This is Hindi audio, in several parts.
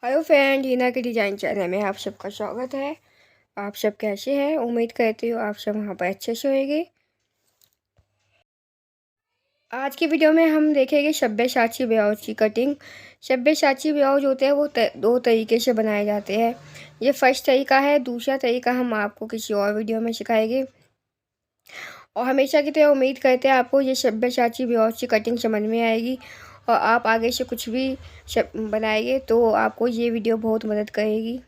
हेलो फ्रेंड, हीना के डिज़ाइन चैनल में आप सबका स्वागत है। आप सब कैसे हैं? उम्मीद करती हूँ आप सब वहाँ पर अच्छे से होंगे। आज की वीडियो में हम देखेंगे सब्यसाची ब्लाउज की कटिंग। सब्यसाची ब्लाउज होते हैं वो दो तरीके से बनाए जाते हैं। ये फर्स्ट तरीका है, दूसरा तरीका हम आपको किसी और वीडियो में सिखाएंगे। और हमेशा की तरह उम्मीद करते हैं आपको ये सब्यसाची ब्लाउज की कटिंग समझ में आएगी और आप आगे से कुछ भी बनाएंगे तो आपको ये वीडियो बहुत मदद करेगी।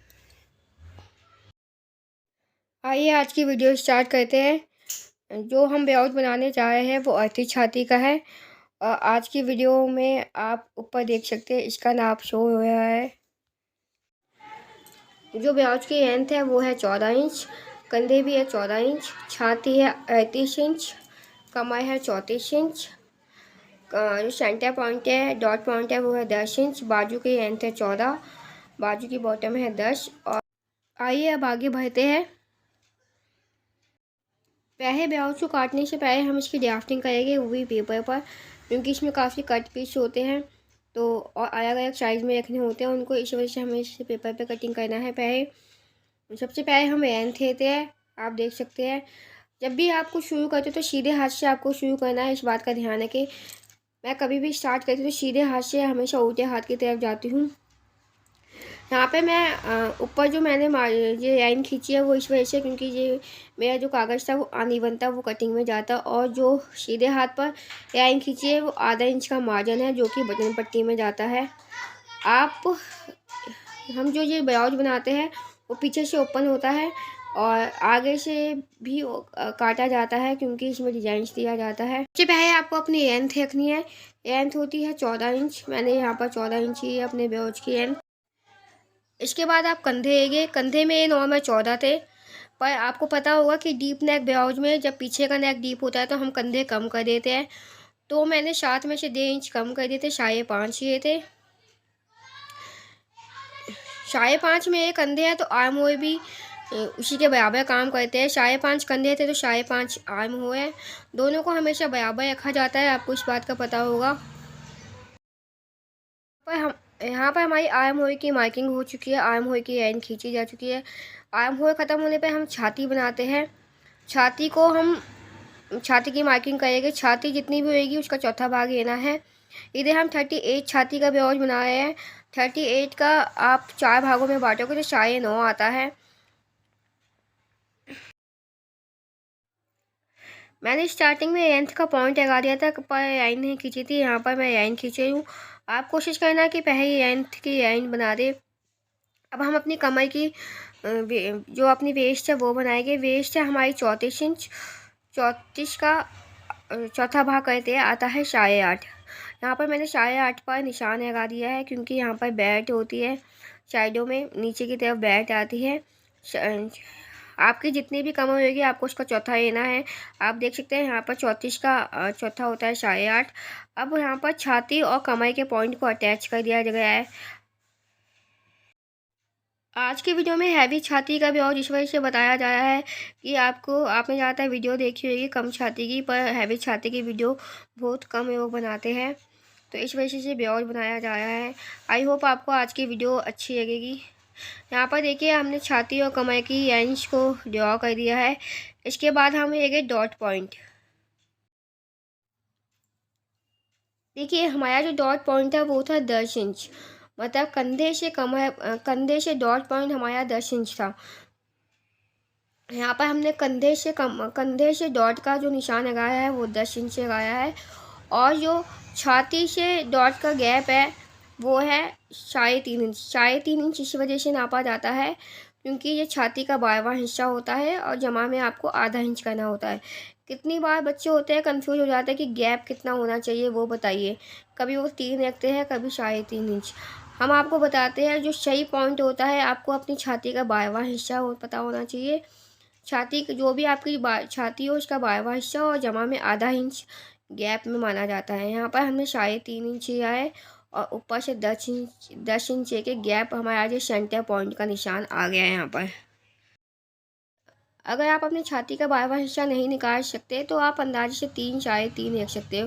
आइए आज की वीडियो स्टार्ट करते हैं। जो हम ब्लाउज बनाने जा रहे हैं वो अर्थी छाती का है। आज की वीडियो में आप ऊपर देख सकते हैं, इसका नाप शो हो रहा है। जो ब्लाउज की लेंथ है वो है 14 इंच, कंधे भी है 14 इंच, छाती है 38 इंच, कमर है 34 इंच, जो सेंटर पॉइंट है डॉट पॉइंट है वो है 10 इंच, बाजू की लेंथ है 14, बाजू की बॉटम है 10। और आइए अब आगे बढ़ते हैं। पहले ब्लाउज को काटने से पहले हम इसकी ड्राफ्टिंग करेंगे, वो भी पेपर पर, क्योंकि इसमें काफ़ी कट पीस होते हैं तो और अलग अलग साइज़ में रखने होते हैं उनको, इस वजह से हमें इसे पेपर पे कटिंग करना है। पहले सबसे पहले हम लेंथ लेते हैं। आप देख सकते हैं, जब भी आपको शुरू करते हो तो सीधे हाथ से आपको शुरू करना है। इस बात का ध्यान रखें, मैं कभी भी स्टार्ट करती हूँ तो सीधे हाथ से हमेशा उल्टे हाथ की तरफ जाती हूँ। यहाँ पे मैं ऊपर जो मैंने ये लाइन खींची है वो इस वजह से, क्योंकि ये मेरा जो कागज़ था वो अनइवन था, वो कटिंग में जाता। और जो सीधे हाथ पर लाइन खींची है वो आधा इंच का मार्जिन है जो कि बटन पट्टी में जाता है। आप हम जो ये ब्लाउज बनाते हैं वो पीछे से ओपन होता है और आगे से भी काटा जाता है, क्योंकि इसमें डिजाइन दिया जाता है। सबसे पहले आपको अपनी लेंथ रखनी है। लेंथ होती है 14 इंच, मैंने यहाँ पर 14 इंच ही है अपने ब्लाउज की लेंथ। इसके बाद आप कंधे लेंगे। कंधे में नॉर्मल 14 थे, पर आपको पता होगा कि डीप नेक ब्लाउज में जब पीछे का नेक डीप होता है तो हम कंधे कम कर देते हैं, तो मैंने 7 में से 1.5 इंच कम कर दिए थे, 5.5 ये थे। 5.5 में ये कंधे हैं तो आर्म होए भी उसी के बराबर काम करते हैं। 5.5 कंधे थे तो 5.5 आर्म हुए। दोनों को हमेशा बराबर रखा जाता है, आपको इस बात का पता होगा। पर हम यहाँ पर हमारी आर्म होल की मार्किंग हो चुकी है, आर्म होल की लाइन खींची जा चुकी है। आर्म होल ख़त्म होने पे हम छाती बनाते हैं। छाती को हम छाती की मार्किंग करेंगे। छाती जितनी भी होगी उसका चौथा भाग लेना है। इधर हम 38 छाती का ब्लाउज बना रहे हैं। 38 का आप 4 भागों में बांटोगे तो 9.5 आता है। मैंने स्टार्टिंग में लेंथ का पॉइंट लगा दिया था, पर लाइन नहीं खींची थी। यहाँ पर मैं लाइन खींच रही हूँ। आप कोशिश करना कि पहले लेंथ की लाइन बना दे। अब हम अपनी कमर की जो अपनी वेस्ट है वो बनाएंगे। वेस्ट है हमारी 34 इंच। 34 का चौथा भाग करते हैं आता है 8.5। यहाँ पर मैंने 8.5 पर निशान लगा दिया है, क्योंकि यहाँ पर बेल्ट होती है साइडों में, नीचे की तरफ बेल्ट आती है। आपकी जितनी भी कमर होगी आपको उसका चौथा लेना है। आप देख सकते हैं यहाँ पर 34 का चौथा होता है 8.5। अब यहाँ पर छाती और कमर के पॉइंट को अटैच कर दिया गया है। आज की वीडियो में हैवी छाती का ब्लाउज इस वजह से बताया जा रहा है कि आपने ज़्यादातर वीडियो देखी होगी कम छाती की, पर हैवी छाती की वीडियो बहुत कम लोग बनाते हैं, तो इस वजह से ब्लाउज बनाया जा रहा है। आई होप आपको आज की वीडियो अच्छी लगेगी। यहाँ पर देखिए हमने छाती और कमर की लाइंस को ड्रॉ कर दिया है। इसके बाद हम लेंगे डॉट पॉइंट। देखिए हमारा जो डॉट पॉइंट था वो था 10 इंच, मतलब कंधे से डॉट पॉइंट हमारा 10 इंच था। यहाँ पर हमने कंधे से डॉट का जो निशान लगाया है वो 10 इंच लगाया है। और जो छाती से डॉट का गैप है वो है 3.5 इंच। 3.5 इंच इस वजह से नापा जाता है क्योंकि ये छाती का 12वां हिस्सा होता है और जमा में आपको आधा इंच करना होता है। कितनी बार बच्चे होते हैं कंफ्यूज हो जाते हैं कि गैप कितना होना चाहिए, वो बताइए। कभी वो 3 रखते हैं, कभी 3.5 इंच। हम आपको बताते हैं जो सही पॉइंट होता है, आपको अपनी छाती का 12वां हिस्सा पता होना चाहिए। छाती जो भी आपकी छाती हो उसका 12वां हिस्सा और जमा में आधा इंच गैप में माना जाता है। यहाँ पर हमने 3.5 इंच लिया है और ऊपर से 10 इंच के गैप हमारा जो सेंटर पॉइंट का निशान आ गया है यहाँ पर। अगर आप अपनी छाती का बाहर वाला हिस्सा नहीं निकाल सकते तो आप अंदाजे से 3 साढ़े 3 रख सकते हो।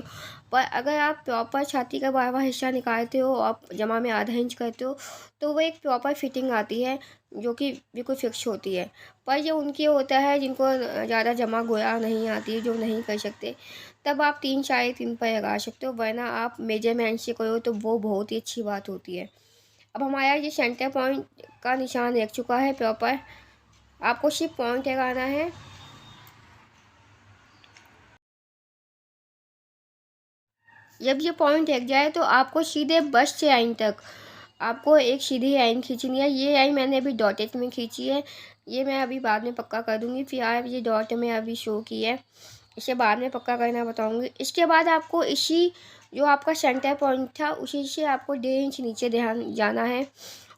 पर अगर आप प्रॉपर छाती का बाहर वाला हिस्सा निकालते हो, आप जमा में आधा इंच करते हो, तो वो एक प्रॉपर फिटिंग आती है जो कि बिल्कुल फिक्स होती है। पर ये उनके होता है जिनको ज़्यादा जमा गोया नहीं आती, जो नहीं कर सकते, तब आप 3 साढ़े 3 पर लगा सकते हो, वरना आप मेजरमेंट से करो तो वो बहुत ही अच्छी बात होती है। अब हमारा ये सेंटर पॉइंट का निशान लग चुका है प्रॉपर। आपको सिर्फ पॉइंट लगाना है। जब ये पॉइंट लग जाए तो आपको सीधे बस से लाइन तक आपको एक सीधी लाइन खींचनी है। ये लाइन मैंने अभी डॉटेड में खींची है, ये मैं अभी बाद में पक्का कर दूँगी। फिलहाल ये डॉट में अभी शो की है, इसे बाद में पक्का करना बताऊँगी। इसके बाद आपको इसी जो आपका सेंटर पॉइंट था उसी से आपको 1.5 इंच नीचे ध्यान जाना है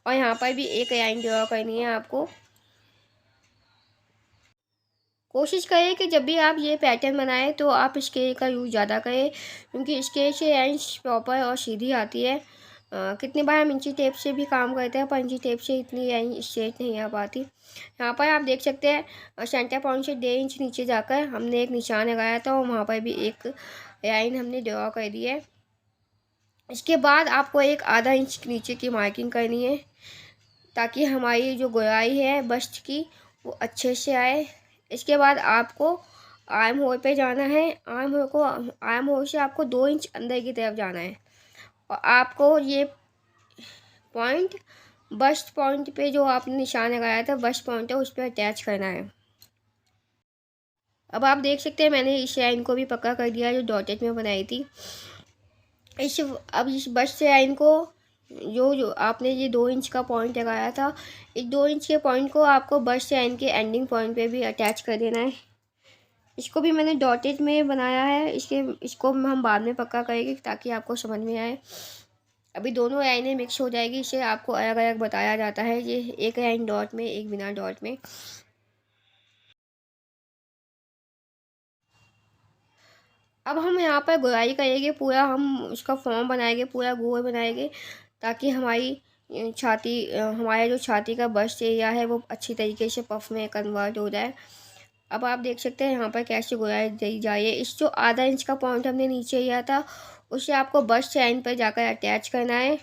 और यहाँ पर भी एक लाइन ड्रॉ करनी है आपको। कोशिश करें कि जब भी आप ये पैटर्न बनाएं तो आप स्केल का यूज़ ज़्यादा करें, क्योंकि स्केल से लाइन्स प्रॉपर और सीधी आती है। कितनी बार हम इंची टेप से भी काम करते हैं, पर इंची टेप से इतनी लाइन स्ट्रेट नहीं आ पाती। यहाँ पर आप देख सकते हैं सेंटर पॉइंट से 1.5 इंच नीचे जाकर हमने एक निशान लगाया था और वहाँ पर भी एक लाइन हमने ड्रॉ कर दी है। इसके बाद आपको एक आधा इंच नीचे की मार्किंग करनी है, ताकि हमारी जो गोलाई है बस्ट की वो अच्छे से आए। इसके बाद आपको आर्म होल पे जाना है। आर्म होल से आपको 2 इंच अंदर की तरफ जाना है और आपको ये पॉइंट बस्ट पॉइंट पे जो आपने निशान लगाया था, बस्ट पॉइंट है, उस पर अटैच करना है। अब आप देख सकते हैं मैंने इस लाइन को भी पक्का कर दिया जो डॉटेड में बनाई थी। अब इस बस्ट लाइन को जो आपने ये 2 इंच का पॉइंट लगाया था, इस 2 इंच के पॉइंट को आपको बस्ट लाइन के एंडिंग पॉइंट पे भी अटैच कर देना है। इसको भी मैंने डॉटेड में बनाया है, इसको हम बाद में पक्का करेंगे ताकि आपको समझ में आए। अभी दोनों लाइनें मिक्स हो जाएगी, इसे आपको अलग अलग बताया जाता है। ये एक लाइन डॉट में, एक बिना डॉट में। अब हम यहाँ पर गोलाई करेंगे, पूरा हम उसका फॉर्म बनाएंगे, पूरा गोल बनाएंगे, ताकि हमारी हमारे जो छाती का बस्ट एरिया है वो अच्छी तरीके से पफ में कन्वर्ट हो जाए। अब आप देख सकते हैं यहाँ पर कैसे गोलाई दी जाए। इस जो आधा इंच का पॉइंट हमने नीचे लिया था उसे आपको बस्ट लाइन पर जाकर अटैच करना है।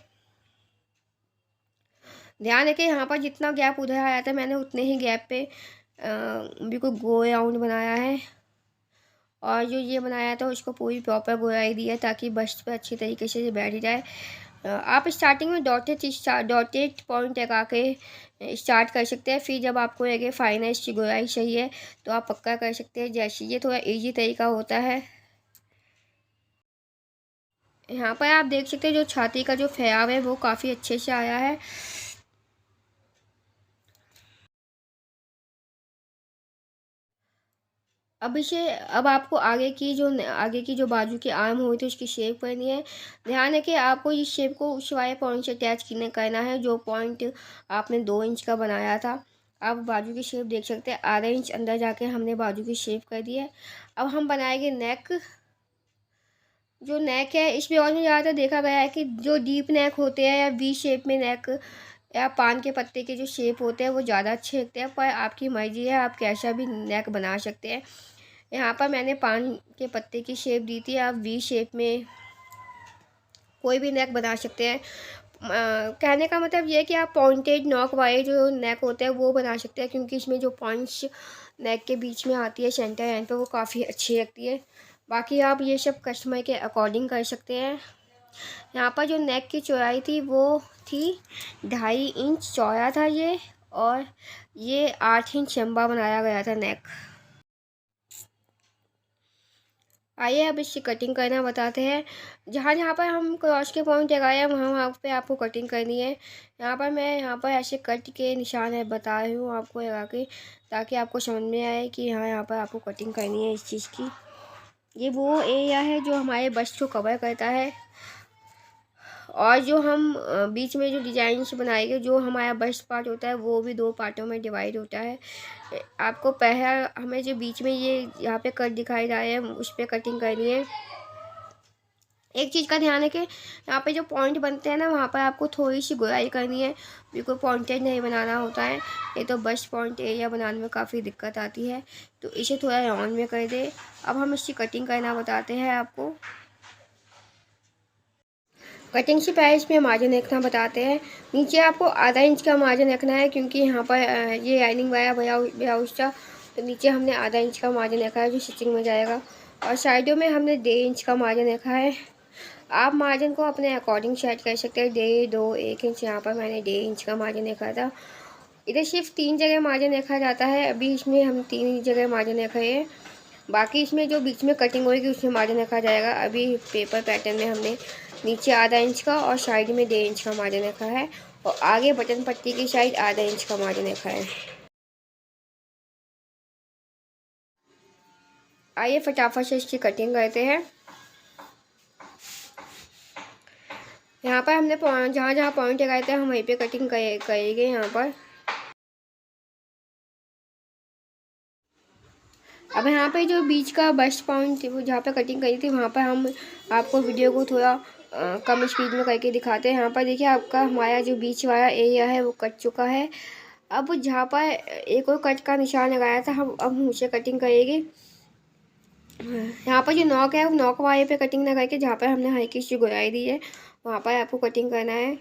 ध्यान रखें यहाँ पर जितना गैप उधर आया था मैंने उतने ही गैप पे बिल्कुल गोल राउंड बनाया है, और जो ये बनाया था उसको पूरी प्रॉपर गोलाई दी है ताकि बस्ट पे अच्छी तरीके से ये बैठ जाए। आप स्टार्टिंग में डॉटेड पॉइंट लगा के स्टार्ट कर सकते हैं। फिर जब आपको लगे फाइनल इसकी गोलाई सही है तो आप पक्का कर सकते हैं। जैसे ये थोड़ा इजी तरीका होता है। यहाँ पर आप देख सकते हैं जो छाती का जो फैलाव है वो काफ़ी अच्छे से आया है। अब आपको आगे की जो बाजू की आर्म हुई थी उसकी शेप करनी है। ध्यान है कि आपको इस शेप को उस वाले पॉइंट से अटैच करना है जो पॉइंट आपने 2 इंच का बनाया था। आप बाजू की शेप देख सकते हैं, आधा इंच अंदर जाके हमने बाजू की शेप कर दी है। अब हम बनाएंगे नेक। जो नेक है इसमें और में ज़्यादातर देखा गया है कि जो डीप नेक होते हैं या वी शेप में नेक या पान के पत्ते के जो शेप होते हैं वो ज़्यादा अच्छे लगते हैं, पर आपकी मर्जी है, आप कैसा भी नेक बना सकते हैं। यहाँ पर मैंने पान के पत्ते की शेप दी थी, आप वी शेप में कोई भी नेक बना सकते हैं। कहने का मतलब ये है कि आप पॉइंटेड नॉक वाले जो नेक होते हैं वो बना सकते हैं, क्योंकि इसमें जो पॉइंट्स नेक के बीच में आती है सेंटर एंड पे वो काफ़ी अच्छी लगती है। बाकी आप ये सब कस्टमर के अकॉर्डिंग कर सकते हैं। यहाँ पर जो नेक की चौड़ाई थी वो थी 2.5 इंच चौड़ा था ये, और ये 8 इंच लंबा बनाया गया था नेक। आइए अब इसकी कटिंग करना बताते हैं। जहाँ जहाँ पर हम क्रॉस के पॉइंट लगाए हैं वहाँ वहाँ पे आपको कटिंग करनी है। यहाँ पर ऐसे कट के निशान है बता रही हूँ आपको लगा के, ताकि आपको समझ में आए कि हाँ यहाँ पर आपको कटिंग करनी है इस चीज़ की। ये वो एरिया है जो हमारे बस्ट को कवर करता है, और जो हम बीच में जो डिजाइंस बनाएंगे, जो हमारा बस्ट पार्ट होता है वो भी 2 पार्टों में डिवाइड होता है। आपको पहला हमें जो बीच में ये यहाँ पे कट दिखाई जा रहा है उस पर कटिंग करनी है। एक चीज़ का ध्यान है कि यहाँ पे जो पॉइंट बनते हैं ना, वहाँ पर आपको थोड़ी सी गोलाई करनी है, बिल्कुल पॉइंटेड नहीं बनाना होता है, ये तो बस पॉइंट एरिया बनाने में काफ़ी दिक्कत आती है। तो इसे थोड़ा राउंड में कर दे। अब हम इसकी कटिंग करना बताते हैं आपको। कटिंग से पहले इसमें मार्जिन रखना बताते हैं। नीचे आपको आधा इंच का मार्जिन रखना है, क्योंकि यहाँ पर ये लाइनिंग वाला ब्लाउज था, तो नीचे हमने आधा इंच का मार्जिन रखा है जो स्टिचिंग में जाएगा। और साइडों में हमने 1.5 इंच का मार्जिन रखा है। आप मार्जिन को अपने अकॉर्डिंग सेट कर सकते हैं, 1.5, 2, 1 इंच। यहाँ पर मैंने 1.5 इंच का मार्जिन रखा था। इधर सिर्फ 3 जगह मार्जिन रखा जाता है, अभी इसमें हम 3 जगह मार्जिन रखे हैं। बाकी इसमें जो बीच में कटिंग होगी उसमें मार्जिन रखा जाएगा। अभी पेपर पैटर्न में हमने नीचे आधा इंच का और साइड में 1.5 इंच का मार्जिन रखा है, और आगे बटन पट्टी की साइड आधा इंच का मार्जिन रखा है। आइए फटाफट से इसकी कटिंग करते हैं। यहाँ पर हमने जहाँ जहाँ पॉइंट लगाए थे हम वहीं पे कटिंग करेंगे। यहाँ पर अब यहाँ पे जो बीच का बस्ट पॉइंट जहाँ पे कटिंग करी थी, वहाँ पर हम आपको वीडियो को थोड़ा कम स्पीड में करके दिखाते हैं। यहाँ पर देखिए आपका हमारा जो बीच वाला एरिया है वो कट चुका है। अब जहाँ पर एक और कट का निशान लगाया था, हम अब उसे कटिंग करेंगे। यहाँ पर जो नॉक है वो नॉक वाले पे कटिंग ना करके जहाँ पर हमने हल्की सी गोलाई दी है वहाँ पर आपको कटिंग करना है।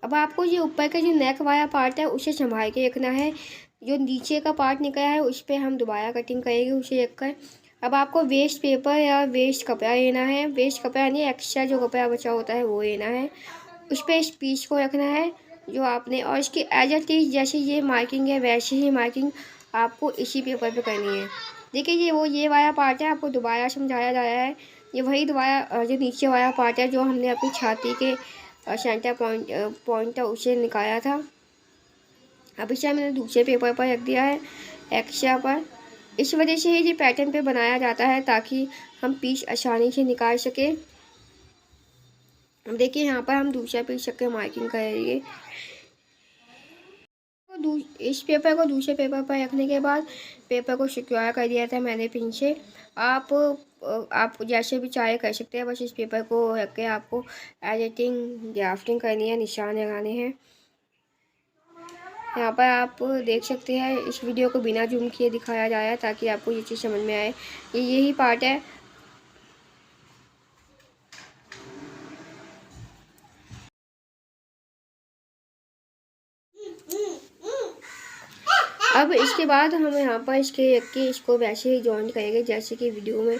अब आपको ये ऊपर का जो नेक वाला पार्ट है उसे संभाल के रखना है। जो नीचे का पार्ट निकला है उस पर हम दोबारा कटिंग करेंगे उसे रख कर। अब आपको वेस्ट पेपर या वेस्ट कपड़ा लेना है, वेस्ट कपड़ा नहीं, एक्स्ट्रा जो कपड़ा बचा होता है वो लेना है। उस पर इस पीस को रखना है जो आपने, और इसकी एज इट इज जैसे ये मार्किंग है वैसे ही मार्किंग आपको इसी पेपर पे करनी है। देखिए ये वाला पार्ट है, आपको दोबारा समझाया गया है। ये वही दोबारा जो नीचे वाला पार्ट है जो हमने अपनी छाती के सेंटर पॉइंट उसे निकाला था। अब इसे मैंने दूसरे पेपर पर रख दिया है एक्स्ट्रा पर। इस वजह से ये पैटर्न पे बनाया जाता है ताकि हम पीस आसानी से निकाल सके। अब देखिए यहाँ पर हम दूसरा पीस रख के मार्किंग करेंगे। इस पेपर को दूसरे पेपर पर रखने के बाद पेपर को सिक्योर कर दिया था मैंने पिन से। आप जैसे भी चाहे कर सकते हैं, बस इस पेपर को रख के आपको एडिटिंग ड्राफ्टिंग करनी है, निशान लगाने हैं। यहाँ पर आप देख सकते हैं इस वीडियो को बिना जूम किए दिखाया जाए ताकि आपको ये चीज़ समझ में आए। यही पार्ट है। अब इसके बाद हम यहाँ पर इसके रख के इसको वैसे ही जॉइन करेंगे जैसे कि वीडियो में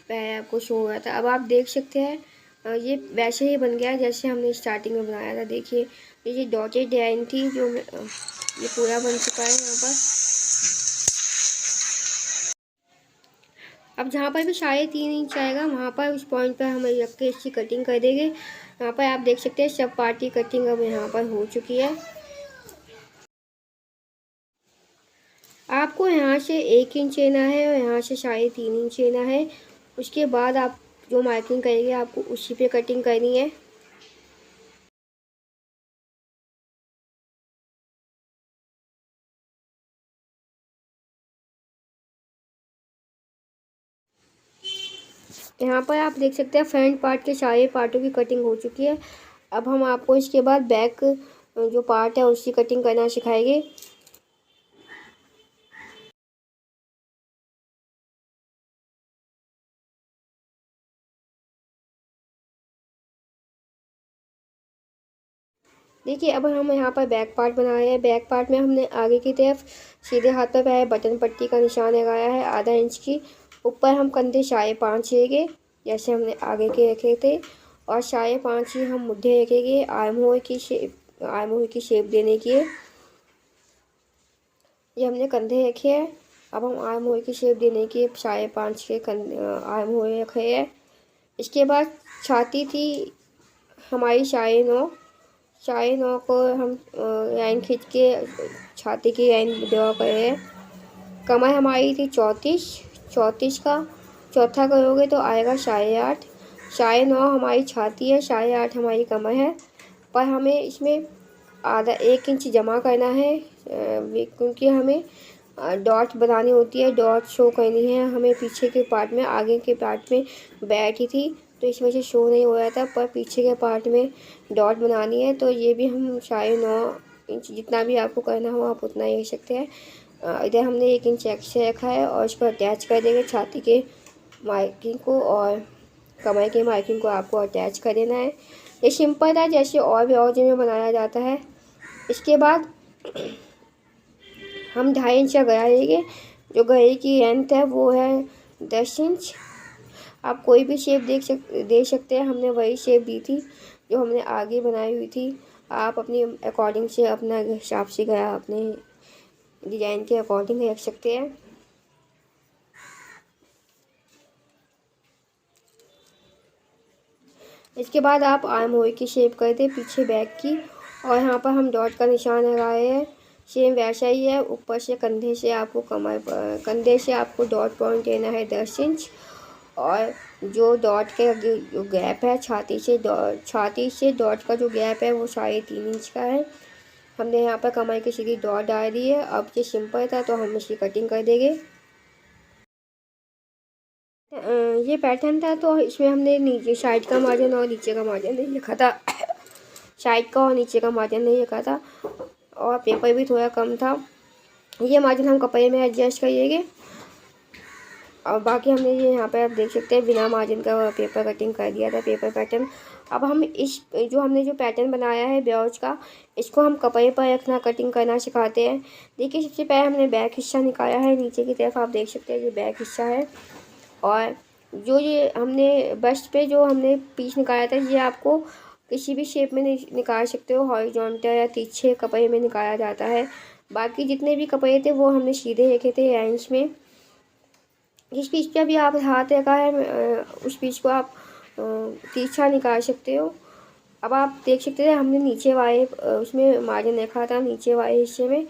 पहले आपको शो हो रहा था। अब आप देख सकते हैं ये वैसे ही बन गया जैसे हमने स्टार्टिंग में बनाया था। देखिए ये डॉटेड लाइन थी जो ये पूरा बन चुका है यहाँ पर। अब जहाँ पर भी 3.5 इंच आएगा वहाँ पर उस पॉइंट पर हम रख के इसकी कटिंग कर देंगे। यहाँ पर आप देख सकते हैं सब पार्ट की कटिंग अब यहाँ पर हो चुकी है। आपको यहाँ से 1 इंच लेना है और यहाँ से 3.5 इंच लेना है। उसके बाद आप जो मार्किंग करेंगे आपको उसी पे कटिंग करनी है। यहाँ पर आप देख सकते हैं फ्रंट पार्ट के सारे पार्टों की कटिंग हो चुकी है। अब हम आपको इसके बाद बैक जो पार्ट है उसकी कटिंग करना सिखाएंगे। देखिए अब हम यहाँ पर बैक पार्ट बना रहे हैं। बैक पार्ट में हमने आगे की तरफ सीधे हाथ पर पहले बटन पट्टी का निशान लगाया है आधा इंच की। ऊपर हम कंधे 5.5 लेंगे जैसे हमने आगे के रखे थे, और 5.5 ही हम मुद्दे रखेंगे आर्म होल की शेप देने के लिए। ये हमने कंधे रखे हैं। अब हम आर्म होल की शेप देने के 5.5 के आर्म होल रखे हैं। इसके बाद छाती थी हमारी 9.5 को हम लाइन खींच के छाती की लाइन ड्रॉ करें। कमर हमारी थी 34 का चौथा करोगे तो आएगा 8.5। 9.5 हमारी छाती है, 8.5 हमारी कमर है। पर हमें इसमें आधा 1 इंच जमा करना है, क्योंकि हमें डॉट बनानी होती है, डॉट शो करनी है हमें पीछे के पार्ट में। आगे के पार्ट में बैठी थी तो इस वजह से शो नहीं हो रहा था, पर पीछे के पार्ट में डॉट बनानी है। तो ये भी हम 9.5 इंच, जितना भी आपको करना हो आप उतना ही कर सकते हैं। इधर हमने 1 इंच एक्स्ट्रा रखा है और इसको अटैच कर देंगे छाती के मार्किंग को, और कमर के मार्किंग को आपको अटैच कर देना है। ये सिंपल है, जैसे और भी और में बनाया जाता है। इसके बाद हम 2.5 इंच का गया लेंगे। जो गए की लेंथ है वो है 10 इंच। आप कोई भी शेप दे सकते हैं, हमने वही शेप दी थी जो हमने आगे बनाई हुई थी। आप अपनी अकॉर्डिंग से, अपना हिसाब से गया अपने डिज़ाइन के अकॉर्डिंग रख सकते हैं। इसके बाद आप आर्म होल की शेप कर दें पीछे बैक की, और यहाँ पर हम डॉट का निशान लगाए हैं। सेम वैसा ही है, ऊपर से कंधे से आपको कंधे से आपको डॉट पॉइंट लेना है 10 इंच, और जो डॉट के जो गैप है छाती से डॉट का जो गैप है वो 3.5 इंच का है। हमने यहाँ पर कमर की सीधी डॉट डाल दी है। अब ये सिंपल था तो हम इसकी कटिंग कर देंगे। ये पैटर्न था तो इसमें हमने नीचे साइड का मार्जिन और नीचे का मार्जिन नहीं लिखा था। साइड का और नीचे का मार्जिन नहीं लिखा था, और पेपर भी थोड़ा कम था। ये मार्जिन हम कपड़े में एडजस्ट करिएगा। और बाकी हमने ये यहाँ पे आप देख सकते हैं बिना मार्जिन का पेपर कटिंग कर दिया था, पेपर पैटर्न। अब हम इस हमने जो पैटर्न बनाया है ब्लाउज का, इसको हम कपड़े पर रखना, कटिंग करना सिखाते हैं। देखिए, सबसे पहले हमने बैक हिस्सा निकाला है नीचे की तरफ, आप देख सकते हैं ये बैक हिस्सा है। और जो ये हमने बस्ट पे जो हमने पीस निकाला था, ये आपको किसी भी शेप में निकाल सकते हो, हॉरिजॉन्टल या तिरछे कपड़े में निकाला जाता है। बाकी जितने भी कपड़े थे वो हमने सीधे रखे थे रेंज में। जिस पीस पे अभी आप हाथ रखा है उस पीस को आप तिरछा निकाल सकते हो। अब आप देख सकते हैं हमने नीचे वाले उसमें मार्जिन रखा था, नीचे वाले हिस्से में।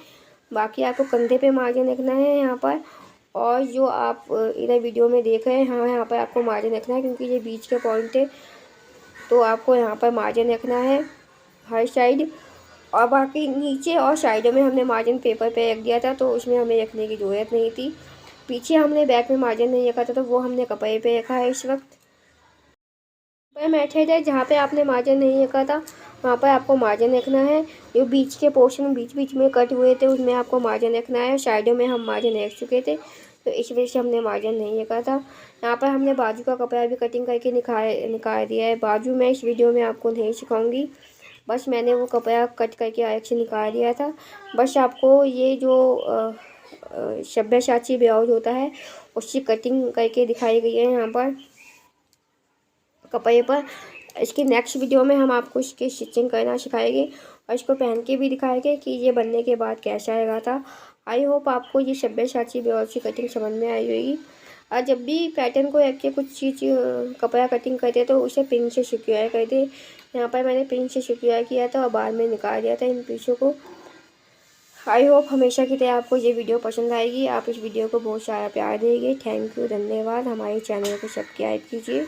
बाकी आपको कंधे पे मार्जिन रखना है यहाँ पर, और जो आप इधर वीडियो में देख रहे हैं, हाँ यहाँ पर आपको मार्जिन रखना है क्योंकि ये बीच के पॉइंट है, तो आपको यहाँ पर मार्जिन रखना है हर साइड। और बाकी नीचे और साइडों में हमने मार्जिन पेपर पे रख दिया था, तो उसमें हमें रखने की ज़रूरत नहीं थी। पीछे हमने बैक में मार्जिन नहीं रखा था, तो वो हमने कपड़े पे रखा है इस वक्त। पर मेथड है, जहाँ पे आपने मार्जिन नहीं रखा था वहाँ पर आपको मार्जिन रखना है। जो बीच के पोर्शन बीच में कट हुए थे उसमें आपको मार्जिन रखना है। साइडों में हम मार्जिन रख चुके थे, तो इस वजह से हमने मार्जिन नहीं रखा था। यहाँ पर हमने बाजू का कपड़ा भी कटिंग करके निकाल दिया है। बाजू मैं इस वीडियो में आपको नहीं सिखाऊंगी, बस मैंने वो कपड़ा कट करके अलग से निकाल दिया था। बस आपको ये जो सब्यासाची ब्लाउज होता है उसकी कटिंग करके दिखाई गई है यहाँ पर कपड़े पर। इसकी नेक्स्ट वीडियो में हम आपको इसकी स्टिचिंग करना सिखाएंगे और इसको पहन के भी दिखाएंगे कि ये बनने के बाद कैसा आएगा था। आई होप आपको ये सब्यासाची ब्लाउज की कटिंग समझ में आई होगी। और जब भी पैटर्न को रख के कुछ चीज़ कपड़ा कटिंग करते तो उसे पिन से सिक्योर कर दे। यहाँ पर मैंने पिन से सिक्योर किया था और बाद में निकाल दिया था इन पीसों को। आई होप हमेशा की तरह आपको ये वीडियो पसंद आएगी। आप इस वीडियो को बहुत सारा प्यार देंगे। थैंक यू, धन्यवाद। हमारे चैनल को सब्सक्राइब कीजिए।